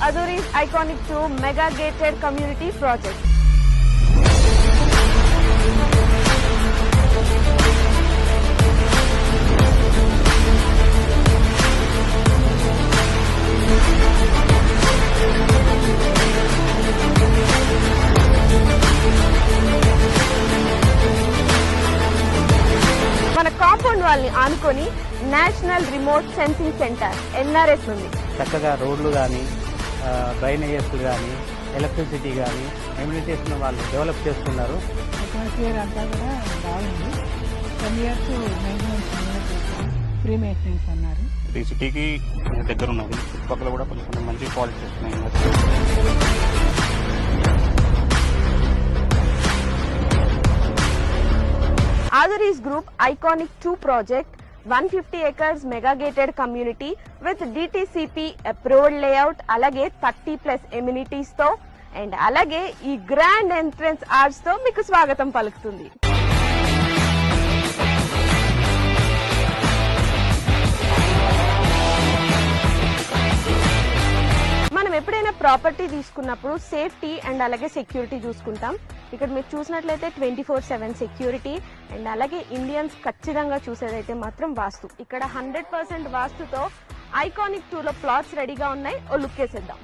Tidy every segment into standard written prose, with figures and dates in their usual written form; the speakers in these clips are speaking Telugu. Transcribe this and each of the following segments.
Aduri's Iconic 2 Mega Gated Community Project. మన కాంపౌండ్ వాల్ ని ఆనుకొని national remote sensing centre NRS ఉంది. చక్కగా రోడ్లు కానీ డ్రైనేజెస్ కానీ ఎలక్ట్రిసిటీ కానీ ఎమ్యూనిటీస్ వాళ్ళు డెవలప్ చేస్తున్నారు. అంతా కూడా బాగుంది. 10 years మెయింటెనెన్స్ ఫ్రీ మెయింటెనెన్స్ అన్నారు. ఇది సిటీకి దగ్గర ఉన్నది. చుట్టుపక్కల కూడా కొంచెం మంచి క్వాలిటీ వస్తున్నాయి. Aduri's Group Iconic 2 project 150 acres mega gated community with DTCP approved layout alage 30+ amenities తో అండ్ అలాగే ఈ గ్రాండ్ ఎంట్రన్స్ ఆర్చ్ తో మీకు స్వాగతం పలుకుతుంది. మనం ఎప్పుడైనా ప్రాపర్టీ తీసుకున్నప్పుడు సేఫ్టీ అండ్ అలాగే సెక్యూరిటీ చూసుకుంటాం. ఇక్కడ మీరు చూసినట్లయితే 24/7 సెక్యూరిటీ అండ్ అలాగే ఇండియన్స్ ఖచ్చితంగా చూసేదైతే మాత్రం వాస్తు. ఇక్కడ 100% వాస్తుతో ఐకానిక్ 2 లో ప్లాట్స్ రెడీగా ఉన్నాయి. ఓ లుక్ వేసేద్దాం.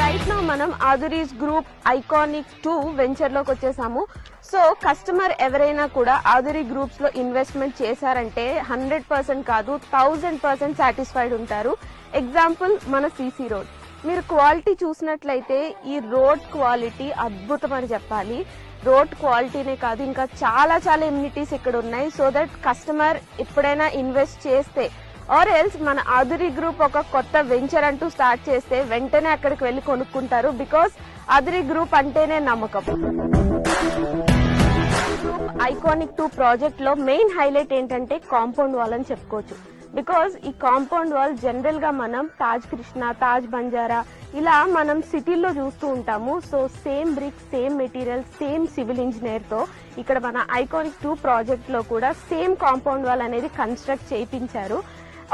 రైట్ నౌ మనం Aduri's Group Iconic 2 వెంచర్ లోకి వచ్చేసాము. సో కస్టమర్ ఎవరైనా కూడా Aduri గ్రూప్స్ లో ఇన్వెస్ట్మెంట్ చేశారంటే 100% కాదు 1000% సాటిస్ఫైడ్ ఉంటారు. ఎగ్జాంపుల్ మన CC రోడ్. మీరు క్వాలిటీ చూసినట్లయితే ఈ రోడ్ క్వాలిటీ అద్భుతం అని చెప్పాలి. రోడ్ క్వాలిటీనే కాదు ఇంకా చాలా చాలా ఎమ్యూనిటీస్ ఇక్కడ ఉన్నాయి. సో దట్ కస్టమర్ ఎప్పుడైనా ఇన్వెస్ట్ చేస్తే ఆర్ ఎల్స్ మన Aduri గ్రూప్ ఒక కొత్త వెంచర్ అంటూ స్టార్ట్ చేస్తే వెంటనే అక్కడికి వెళ్లి కొనుక్కుంటారు. బికాస్ Aduri గ్రూప్ అంటేనే నమ్మకం. ఐకానిక్ 2 ప్రాజెక్ట్ లో మెయిన్ హైలైట్ ఏంటంటే కాంపౌండ్ వాల్ అని చెప్పుకోవచ్చు. బికాస్ ఈ కాంపౌండ్ వాల్ జనరల్ గా మనం తాజ్ కృష్ణ, తాజ్ బంజారా ఇలా మనం సిటీల్లో చూస్తూ ఉంటాము. So same brick, same material, same civil engineer తో ఇక్కడ మన ఐకానిక్ 2 ప్రాజెక్ట్ లో కూడా సేమ్ కాంపౌండ్ వాల్ అనేది కన్స్ట్రక్ట్ చేయించారు.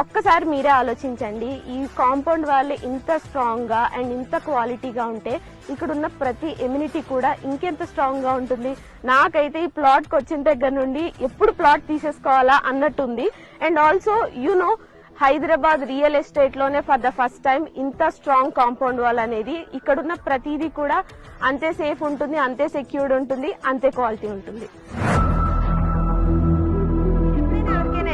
ఒక్కసారి మీరే ఆలోచించండి, ఈ కాంపౌండ్ వాల్ ఇంత స్ట్రాంగ్ గా అండ్ ఇంత క్వాలిటీగా ఉంటే ఇక్కడ ఉన్న ప్రతి ఎమ్యూనిటీ కూడా ఇంకెంత స్ట్రాంగ్ గా ఉంటుంది. నాకైతే ఈ ప్లాట్ కి వచ్చిన దగ్గర నుండి ఎప్పుడు ప్లాట్ తీసేసుకోవాలా అన్నట్టుంది. And also you know Hyderabad real estate లోనే ఫర్ ద ఫస్ట్ టైం ఇంత స్ట్రాంగ్ కాంపౌండ్ వాల్ అనేది ఇక్కడున్న ప్రతిదీ కూడా అంతే సేఫ్ ఉంటుంది, అంతే సెక్యూర్డ్ ఉంటుంది, అంతే క్వాలిటీ ఉంటుంది.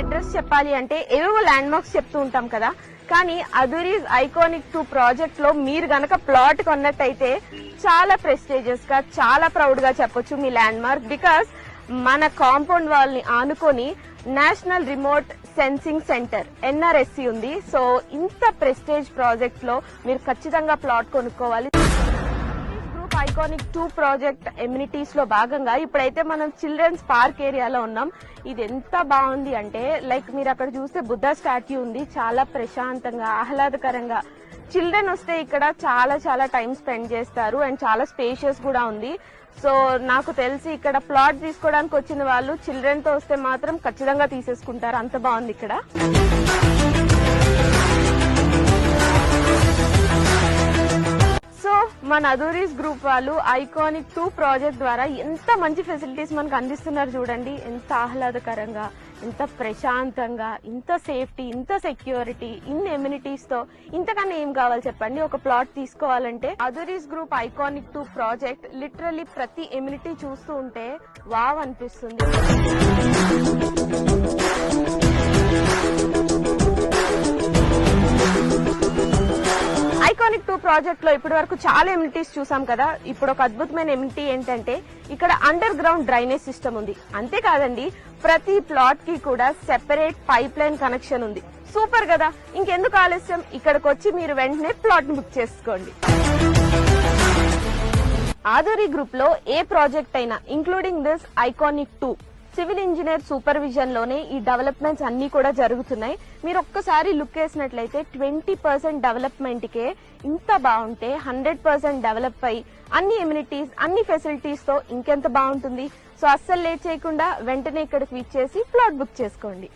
అడ్రస్ చెప్పాలి అంటే ఏవేవో ల్యాండ్ మార్క్స్ చెప్తూ ఉంటాం కదా, కానీ Aduri's Iconic 2 ప్రాజెక్ట్ లో మీరు గనక ప్లాట్ కొన్నట్టయితే చాలా ప్రెస్టీజియస్ గా చాలా ప్రౌడ్ గా చెప్పొచ్చు మీ ల్యాండ్ మార్క్. బికాస్ మన కాంపౌండ్ వాల్ ని ఆనుకొని national remote sensing centre NRSC ఉంది. సో ఇంత ప్రెస్టేజ్ ప్రాజెక్ట్ లో మీరు ఖచ్చితంగా ప్లాట్ కొనుక్కోవాలి. ఐకానిక్ 2 ప్రాజెక్ట్ ఎమ్యూనిటీస్ లో భాగంగా ఇప్పుడైతే మనం చిల్డ్రన్స్ పార్క్ ఏరియాలో ఉన్నాం. ఇది ఎంత బాగుంది అంటే లైక్ మీరు అక్కడ చూస్తే బుద్ధ స్టాట్యూ ఉంది. చాలా ప్రశాంతంగా ఆహ్లాదకరంగా చిల్డ్రన్ వస్తే ఇక్కడ చాలా చాలా టైం స్పెండ్ చేస్తారు అండ్ చాలా స్పేషియస్ కూడా ఉంది. సో నాకు తెలిసి ఇక్కడ ప్లాట్ తీసుకోవడానికి వచ్చిన వాళ్ళు చిల్డ్రన్ తో వస్తే మాత్రం ఖచ్చితంగా తీసేసుకుంటారు. అంత బాగుంది ఇక్కడ. సో మన Aduri's గ్రూప్ వాళ్ళు ఐకానిక్ 2 ప్రాజెక్ట్ ద్వారా ఎంత మంచి ఫెసిలిటీస్ మనకు అందిస్తున్నారు చూడండి. ఎంత ఆహ్లాదకరంగా, ఎంత ప్రశాంతంగా, ఇంత సేఫ్టీ, ఇంత సెక్యూరిటీ, ఇన్ని ఎమ్యూనిటీస్ తో ఇంతకన్నా ఏం కావాలి చెప్పండి. ఒక ప్లాట్ తీసుకోవాలంటే Aduri's group iconic 2 project literally ప్రతి ఎమ్యూనిటీ చూస్తూ ఉంటే వావ్ అనిపిస్తుంది. ఐకానిక్ 2 ప్రాజెక్ట్ లో ఇప్పటి వరకు చాలా ఎమ్యూనిటీస్ చూసాం కదా. ఇప్పుడు ఒక అద్భుతమైన ఎమ్యూనిటీ ఏంటంటే ఇక్కడ అండర్ గ్రౌండ్ డ్రైనేజ్ సిస్టమ్ ఉంది. అంతేకాదండి ప్రతి ప్లాట్ కి కూడా సెపరేట్ పైప్ లైన్ కనెక్షన్ ఉంది. సూపర్ కదా. ఇంకెందుకు ఆలస్యం, ఇక్కడికి వచ్చి మీరు వెంటనే ప్లాట్ ని బుక్ చేసుకోండి. Aduri గ్రూప్ లో ఏ ప్రాజెక్ట్ అయినా including this iconic 2 civil engineer supervision లోనే ఈ డెవలప్మెంట్స్ అన్ని కూడా జరుగుతున్నాయి. మీరు ఒక్కసారి లుక్ వేసినట్లయితే 20% డెవలప్మెంట్ కే ఇంత బాగుంటే 100% డెవలప్ అయ్యి అన్ని ఎమ్యూనిటీస్, అన్ని ఫెసిలిటీస్ తో ఇంకెంత బాగుంటుంది. సో అస్సలు లేట్ చేయకుండా వెంటనే ఇక్కడికి విచ్చేసి ప్లాట్ బుక్ చేసుకోండి.